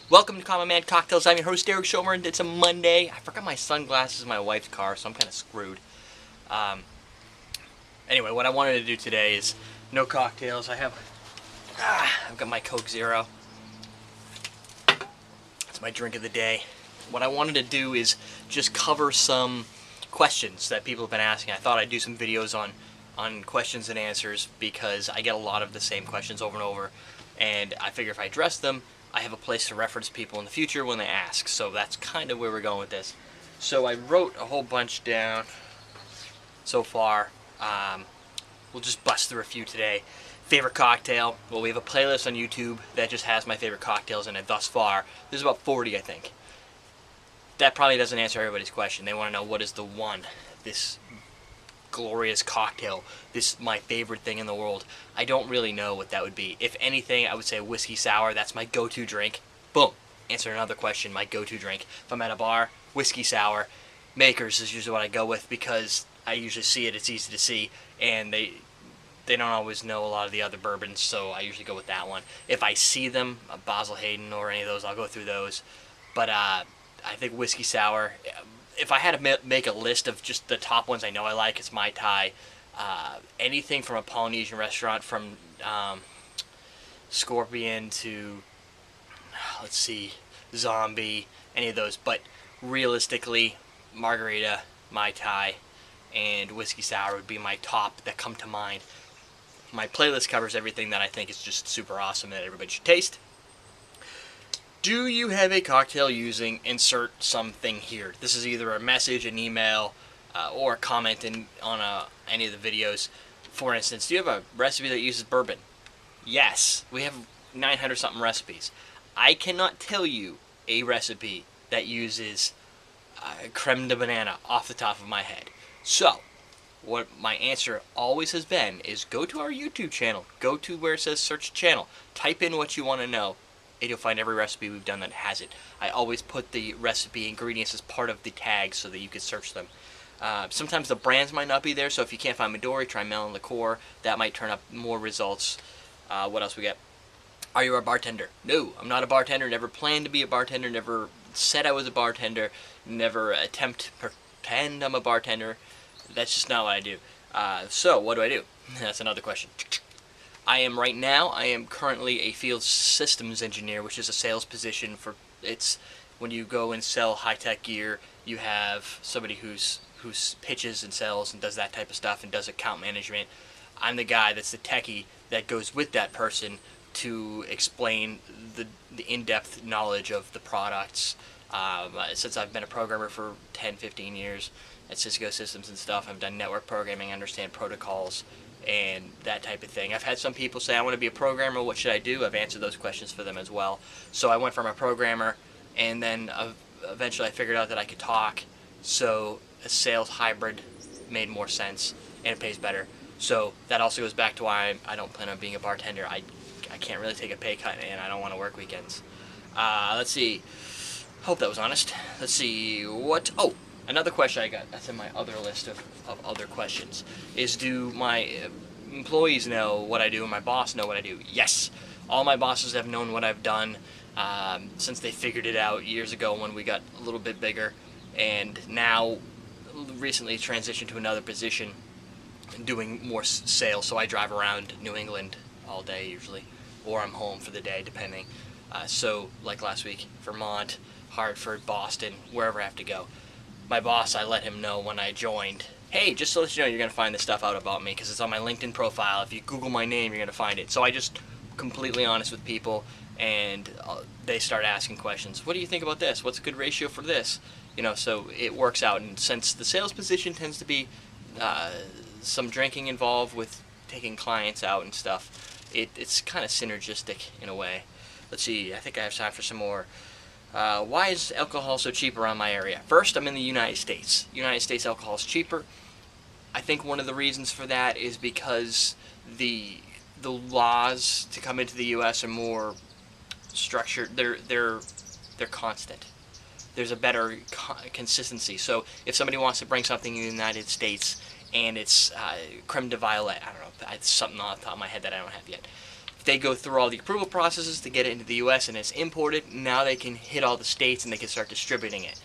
Welcome to Common Man Cocktails. I'm your host, Derek Schomer, and it's a Monday. I forgot my sunglasses in my wife's car, so I'm kind of screwed. Um, anyway, what I wanted to do today is no cocktails. I've got my Coke Zero. It's my drink of the day. What I wanted to do is just cover some questions that people have been asking. I thought I'd do some videos on questions and answers because I get a lot of the same questions over and over, and I figure if I address them, I have a place to reference people in the future when they ask. So that's kind of where we're going with this. So I wrote a whole bunch down so far. We'll just bust through a few today. Favorite cocktail? Well, we have a playlist on YouTube that just has my favorite cocktails in it thus far. There's about 40, I think. That probably doesn't answer everybody's question. They want to know what is the one, this glorious cocktail, this my favorite thing in the world. I don't really know what that would be. If anything, I would say whiskey sour. That's my go-to drink. Boom. Answer another question. My go-to drink. If I'm at a bar, whiskey sour. Makers is usually what I go with because I usually see it. It's easy to see, and they don't always know a lot of the other bourbons, so I usually go with that one. If I see them, Basil Hayden or any of those, I'll go through those. But I think whiskey sour. If I had to make a list of just the top ones I know I like, it's Mai Tai. Anything from a Polynesian restaurant, from Scorpion to, let's see, Zombie, any of those. But realistically, Margarita, Mai Tai, and whiskey sour would be my top that come to mind. My playlist covers everything that I think is just super awesome that everybody should taste. Do you have a cocktail using insert something here? This is either a message, an email, or a comment on any of the videos. For instance, do you have a recipe that uses bourbon? Yes. We have 900 something recipes. I cannot tell you a recipe that uses creme de banana off the top of my head. So, what my answer always has been is go to our YouTube channel. Go to where it says search channel. Type in what you want to know, and you'll find every recipe we've done that has it. I always put the recipe ingredients as part of the tag so that you can search them. Sometimes the brands might not be there, so if you can't find Midori, try Melon Liqueur. That might turn up more results. What else we got? Are you a bartender? No, I'm not a bartender. Never planned to be a bartender. Never said I was a bartender. Never attempt to pretend I'm a bartender. That's just not what I do. So, what do I do? That's another question. I am currently a field systems engineer, which is a sales position for, it's when you go and sell high-tech gear, you have somebody who's pitches and sells and does that type of stuff and does account management. I'm the guy that's the techie that goes with that person to explain the in-depth knowledge of the products. Since I've been a programmer for 10, 15 years at Cisco Systems and stuff, I've done network programming, understand protocols, and that type of thing. I've had some people say, I want to be a programmer, what should I do? I've answered those questions for them as well. So I went from a programmer, and then eventually I figured out that I could talk, so a sales hybrid made more sense, and it pays better. So that also goes back to why I don't plan on being a bartender. I can't really take a pay cut, and I don't want to work weekends. Let's see. Hope that was honest. Let's see. Oh, another question I got, that's in my other list of other questions, is do my employees know what I do and my boss know what I do? Yes. All my bosses have known what I've done since they figured it out years ago when we got a little bit bigger, and now recently transitioned to another position doing more sales. So I drive around New England all day usually, or I'm home for the day depending. So like last week, Vermont, Hartford, Boston, wherever I have to go. My boss, I let him know when I joined, hey, just to let you know, you're going to find this stuff out about me because it's on my LinkedIn profile. If you Google my name, you're going to find it. So I just completely honest with people, and they start asking questions. What do you think about this? What's a good ratio for this? You know, so it works out. And since the sales position tends to be some drinking involved with taking clients out and stuff, it's kind of synergistic in a way. Let's see, I think I have time for some more. Why is alcohol so cheap around my area? First, I'm in the United States. United States alcohol is cheaper. I think one of the reasons for that is because the laws to come into the U.S. are more structured. They're constant. There's a better consistency. So if somebody wants to bring something in the United States and it's creme de violet, I don't know, it's something off the top of my head that I don't have yet. they go through all the approval processes to get it into the U.S. and it's imported, now they can hit all the states and they can start distributing it.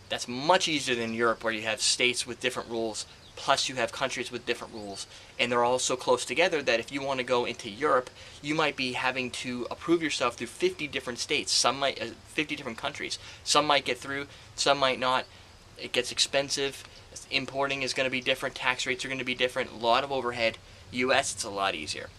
That's much easier than Europe, where you have states with different rules, plus you have countries with different rules, and they're all so close together that if you want to go into Europe, you might be having to approve yourself through 50 different states, 50 different countries. Some might get through, some might not. It gets expensive. Importing is going to be different, tax rates are going to be different, a lot of overhead. U.S., it's a lot easier.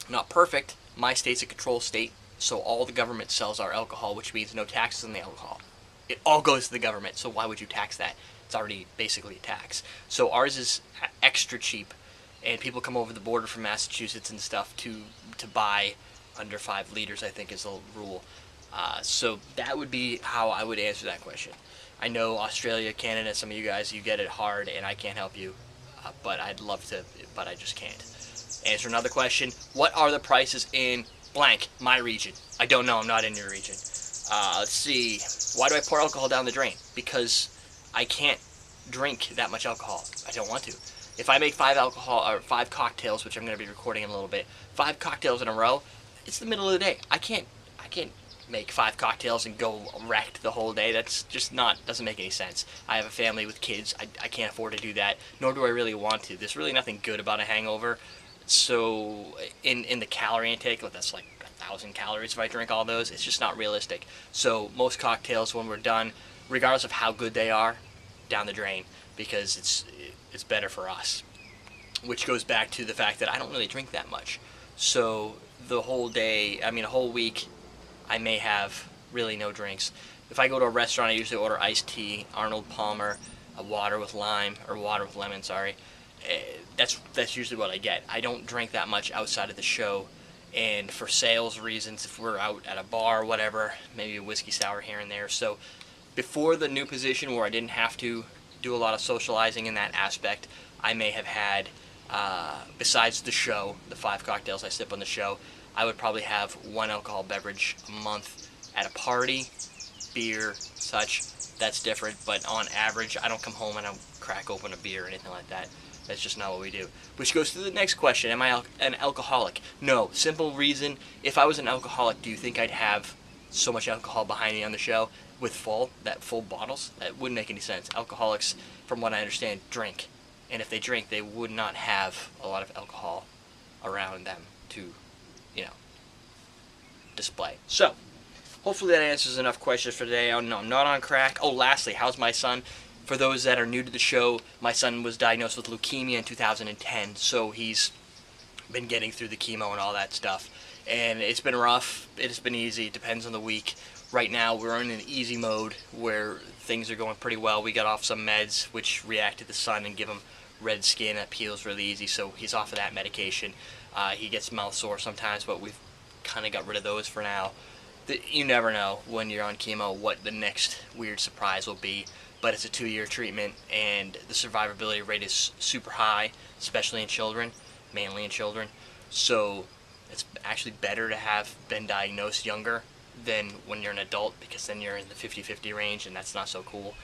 Not perfect. My state's a control state, so all the government sells our alcohol, which means no taxes on the alcohol. It all goes to the government, so why would you tax that? It's already basically a tax. So ours is extra cheap, and people come over the border from Massachusetts and stuff to buy under 5 liters, I think is the rule. So that would be how I would answer that question. I know Australia, Canada, some of you guys, you get it hard, and I can't help you, but I'd love to, but I just can't. Answer another question. What are the prices in blank, my region? I don't know. I'm not in your region. Let's see. Why do I pour alcohol down the drain? Because I can't drink that much alcohol. I don't want to. If I make 5 cocktails, which I'm going to be recording in a little bit, 5 cocktails in a row, it's the middle of the day. I can't make 5 cocktails and go wrecked the whole day. That's just doesn't make any sense. I have a family with kids. I can't afford to do that, nor do I really want to. There's really nothing good about a hangover. So in the calorie intake, that's like 1,000 calories if I drink all those. It's just not realistic. So most cocktails, when we're done, regardless of how good they are, down the drain, because it's better for us. Which goes back to the fact that I don't really drink that much. So the whole day, a whole week, I may have really no drinks. If I go to a restaurant, I usually order iced tea, Arnold Palmer, a water with lime, or water with lemon, sorry. That's usually what I get. I don't drink that much outside of the show, and for sales reasons, if we're out at a bar or whatever, maybe a whiskey sour here and there. So before the new position where I didn't have to do a lot of socializing in that aspect, I may have had, besides the show, the 5 cocktails I sip on the show, I would probably have 1 alcohol beverage a month at a party, beer, such. That's different, but on average, I don't come home and I don't crack open a beer or anything like that. That's just not what we do. Which goes to the next question. Am I an alcoholic? No. Simple reason. If I was an alcoholic, do you think I'd have so much alcohol behind me on the show with full bottles? That wouldn't make any sense. Alcoholics, from what I understand, drink. And if they drink, they would not have a lot of alcohol around them to, display. So, hopefully that answers enough questions for today. No, I'm not on crack. Oh, lastly, how's my son? For those that are new to the show, my son was diagnosed with leukemia in 2010, so he's been getting through the chemo and all that stuff. And it's been rough, it's been easy, it depends on the week. Right now we're in an easy mode where things are going pretty well. We got off some meds which react to the sun and give him red skin that peels really easy, so he's off of that medication. He gets mouth sore sometimes, but we've kind of got rid of those for now. You never know when you're on chemo what the next weird surprise will be. But it's a 2-year treatment, and the survivability rate is super high, especially in children, mainly in children. So it's actually better to have been diagnosed younger than when you're an adult, because then you're in the 50-50 range, and that's not so cool.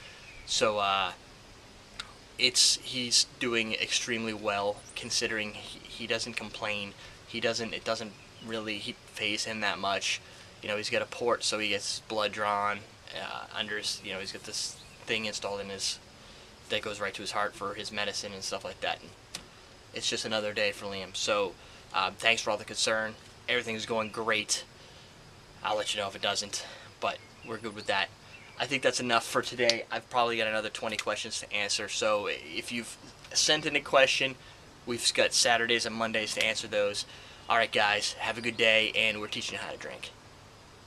So he's doing extremely well, considering he doesn't complain. It doesn't really faze him that much. He's got a port, so he gets blood drawn under his. He's got this thing installed in his that goes right to his heart for his medicine and stuff like that. And it's just another day for Liam. So thanks for all the concern. Everything's going great. I'll let you know if it doesn't, but we're good with that. I think that's enough for today. I've probably got another 20 questions to answer, so if you've sent in a question, we've got Saturdays and Mondays to answer those. Alright guys, have a good day, and we're teaching you how to drink.